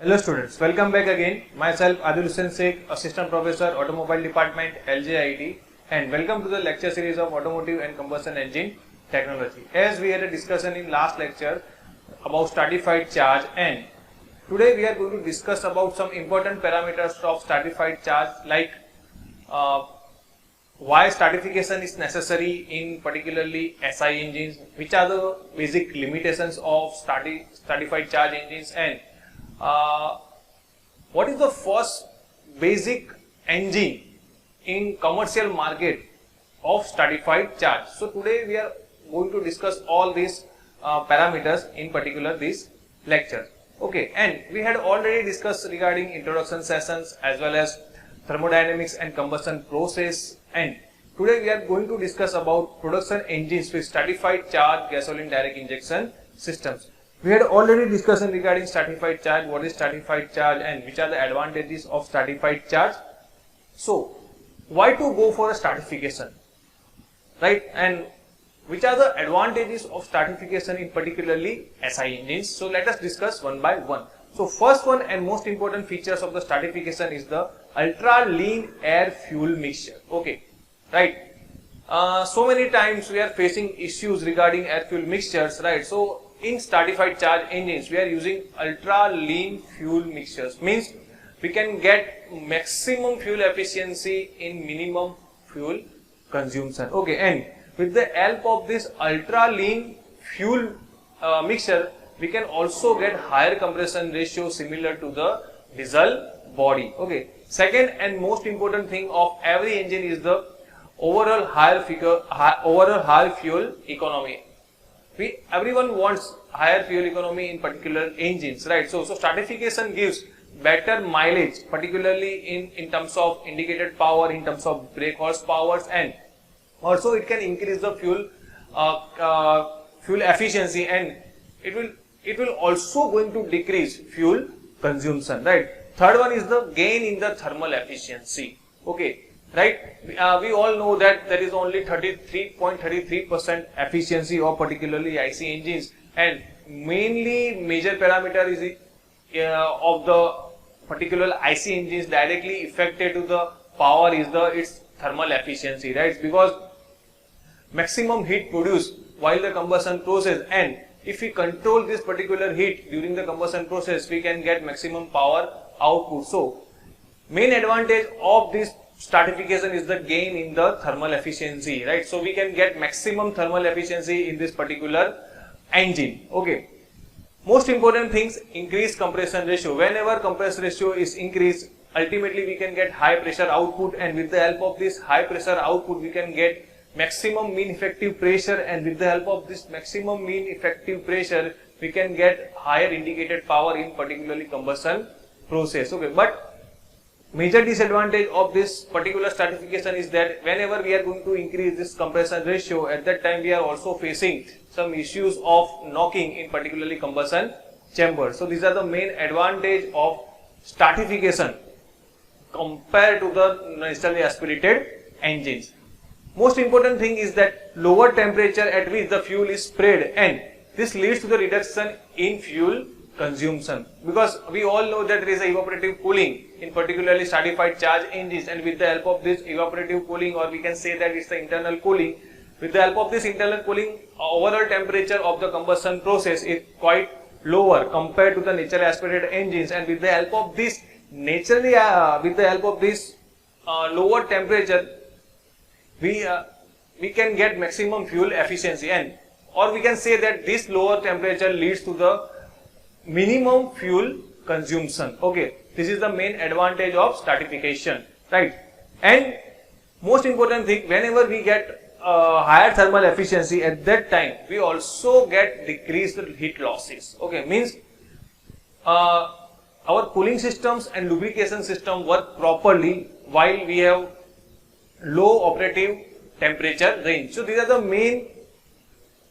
Hello students, welcome back again. Myself Adil Hussain Sheikh, Assistant Professor, Automobile Department, LJIT, and welcome to the lecture series of Automotive and Combustion Engine Technology. As we had a discussion in last lecture about stratified charge, and today we are going to discuss about some important parameters of stratified charge, like why stratification is necessary in particularly SI engines, which are the basic limitations of stratified charge engines, and what is the first basic engine in commercial market of stratified charge. So today we are going to discuss all these parameters in particular this lecture. Okay, and we had already discussed regarding introduction sessions as well as thermodynamics and combustion process, and today we are going to discuss about production engines with stratified charge gasoline direct injection systems. We had already discussed regarding stratified charge, what is stratified charge and which are the advantages of stratified charge. So, why to go for a stratification, right? And which are the advantages of stratification in particularly SI engines? So, let us discuss one by one. So, first one and most important features of the stratification is the ultra lean air fuel mixture. Okay, right? So many times we are facing issues regarding air fuel mixtures, right? So, in stratified charge engines, we are using ultra lean fuel mixtures, means we can get maximum fuel efficiency in minimum fuel consumption. Okay, and with the help of this ultra lean fuel mixture, we can also get higher compression ratio similar to the diesel body. Okay, second and most important thing of every engine is the overall higher fuel economy. Everyone wants higher fuel economy in particular engines, right? So stratification gives better mileage, particularly in terms of indicated power, in terms of brake horsepower, and also it can increase the fuel efficiency, and it will also going to decrease fuel consumption, right? Third one is the gain in the thermal efficiency. Okay, right? We all know that there is only 33.33% efficiency of particularly IC engines, and mainly major parameter is of the particular IC engines directly affected to the power is its thermal efficiency, right? Because maximum heat produced while the combustion process, and if we control this particular heat during the combustion process, we can get maximum power output. So main advantage of this stratification is the gain in the thermal efficiency, right? So we can get maximum thermal efficiency in this particular engine. Okay, most important things, increase compression ratio. Whenever compression ratio is increased, ultimately we can get high pressure output, and with the help of this high pressure output we can get maximum mean effective pressure, and with the help of this maximum mean effective pressure we can get higher indicated power in particularly combustion process. Okay, but major disadvantage of this particular stratification is that whenever we are going to increase this compression ratio, at that time we are also facing some issues of knocking in particularly combustion chamber. So these are the main advantage of stratification compared to the naturally aspirated engines. Most important thing is that lower temperature at which the fuel is sprayed, and this leads to the reduction in fuel consumption, because we all know that there is a evaporative cooling in particularly stratified charge engines, and with the help of this evaporative cooling, or we can say that it's the internal cooling, with the help of this internal cooling, overall temperature of the combustion process is quite lower compared to the naturally aspirated engines, and with the help of this lower temperature we can get maximum fuel efficiency, and or we can say that this lower temperature leads to the minimum fuel consumption. Okay, this is the main advantage of stratification, right? And most important thing, whenever we get higher thermal efficiency, at that time we also get decreased heat losses. Okay, means our cooling systems and lubrication system work properly while we have low operative temperature range. So these are the main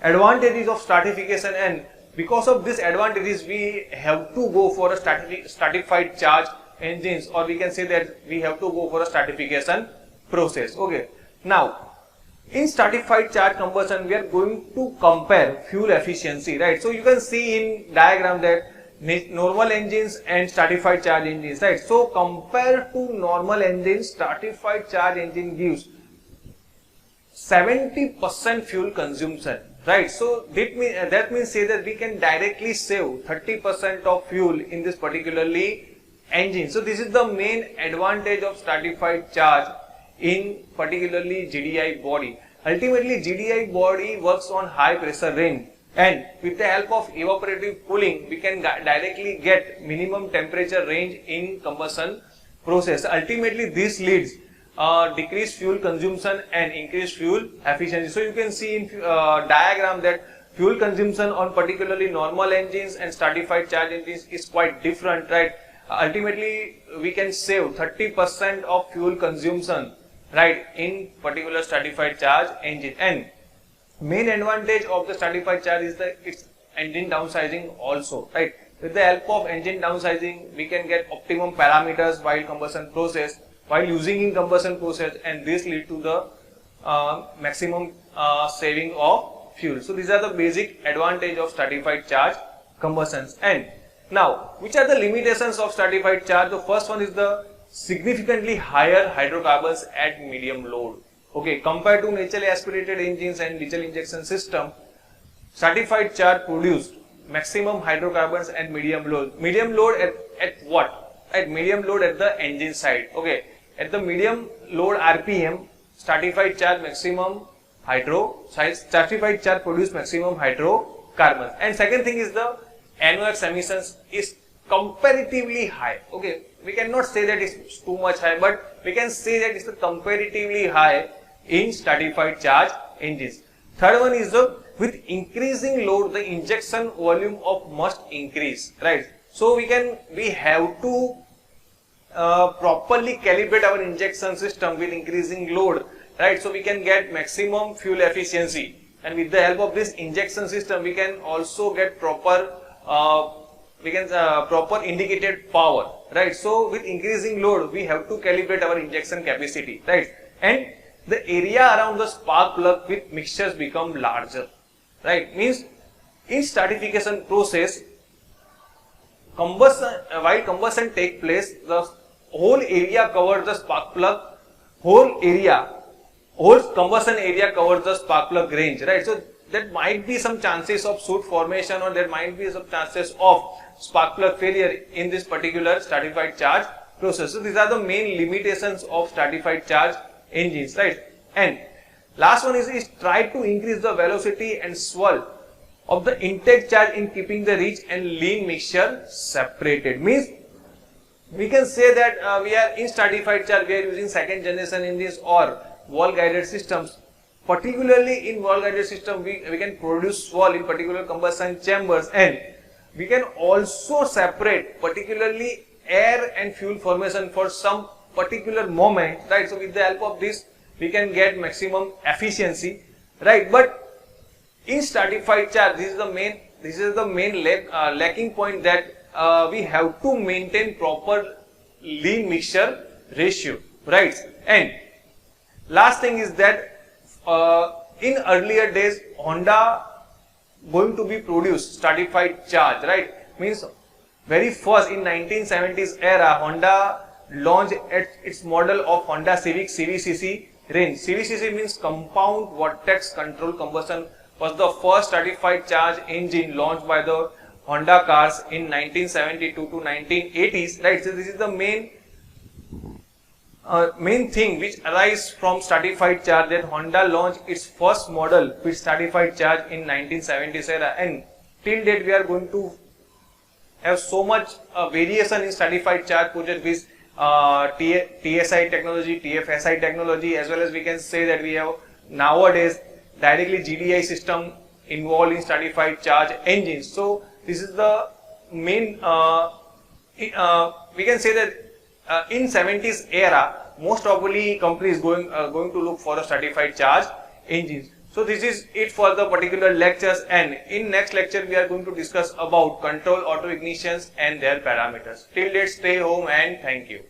advantages of stratification, and because of these advantages we have to go for a stratified charge engines, or we can say that we have to go for a stratification process. Okay, now in stratified charge combustion we are going to compare fuel efficiency, right? So you can see in diagram that normal engines and stratified charge engines, right? So compared to normal engines, stratified charge engine gives 70% fuel consumption, right? So that means say that we can directly save 30% of fuel in this particularly engine. So this is the main advantage of stratified charge in particularly GDI body. Ultimately, GDI body works on high pressure range, and with the help of evaporative cooling, we can directly get minimum temperature range in combustion process. Ultimately, this leads decreased fuel consumption and increased fuel efficiency. So you can see in diagram that fuel consumption on particularly normal engines and stratified charge engines is quite different, right? Ultimately, we can save 30% of fuel consumption, right, in particular stratified charge engine. And main advantage of the stratified charge is that its engine downsizing also, right? With the help of engine downsizing, we can get optimum parameters while combustion process, while using in combustion process, and this lead to the maximum saving of fuel. So these are the basic advantage of stratified charge combustions. And now, which are the limitations of stratified charge? The first one is the significantly higher hydrocarbons at medium load. Okay, compared to naturally aspirated engines and diesel injection system, stratified charge produced maximum hydrocarbons at medium load. Medium load at what? At medium load at the engine side. Okay, at the medium load RPM, stratified charge stratified charge produce maximum hydrocarbons. And second thing is the NOx emissions is comparatively high. Okay, we cannot say that it's too much high, but we can say that it's comparatively high in stratified charge engines. Third one is with increasing load, the injection volume of must increase, right? So we have to properly calibrate our injection system with increasing load, right? So we can get maximum fuel efficiency, and with the help of this injection system, we can also get proper indicated power, right? So with increasing load, we have to calibrate our injection capacity, right? And the area around the spark plug with mixtures become larger, right? Means in stratification process, while combustion take place, the whole area covers the spark plug, whole combustion area covers the spark plug range, right? So there might be some chances of soot formation, or there might be some chances of spark plug failure in this particular stratified charge process. So these are the main limitations of stratified charge engines, right? And last one is try to increase the velocity and swirl of the intake charge in keeping the rich and lean mixture separated. Means we can say that we are in stratified charge, we are using second generation engines or wall guided systems. Particularly in wall guided system, we can produce swirl in particular combustion chambers, and we can also separate particularly air and fuel formation for some particular moment, right? So with the help of this, we can get maximum efficiency, right? But in stratified charge, this is the main lacking point, that we have to maintain proper lean mixture ratio, right? And last thing is that in earlier days, Honda going to be produced stratified charge, right? Means very first in 1970s era, Honda launched its model of Honda Civic CVCC range. CVCC means compound vortex control combustion, was the first stratified charge engine launched by the Honda cars in 1972 to 1980s, right? So this is the main thing which arises from stratified charge, that Honda launched its first model with stratified charge in 1970s era, and till date we are going to have so much variation in stratified charge project with TSI technology, TFSI technology, as well as we can say that we have nowadays directly GDI system involved in stratified charge engines. So this is the main we can say that in 70s era, most probably companies going to look for a stratified charge engines. So this is it for the particular lectures, and in next lecture we are going to discuss about control auto ignitions and their parameters. Till date, stay home and thank you.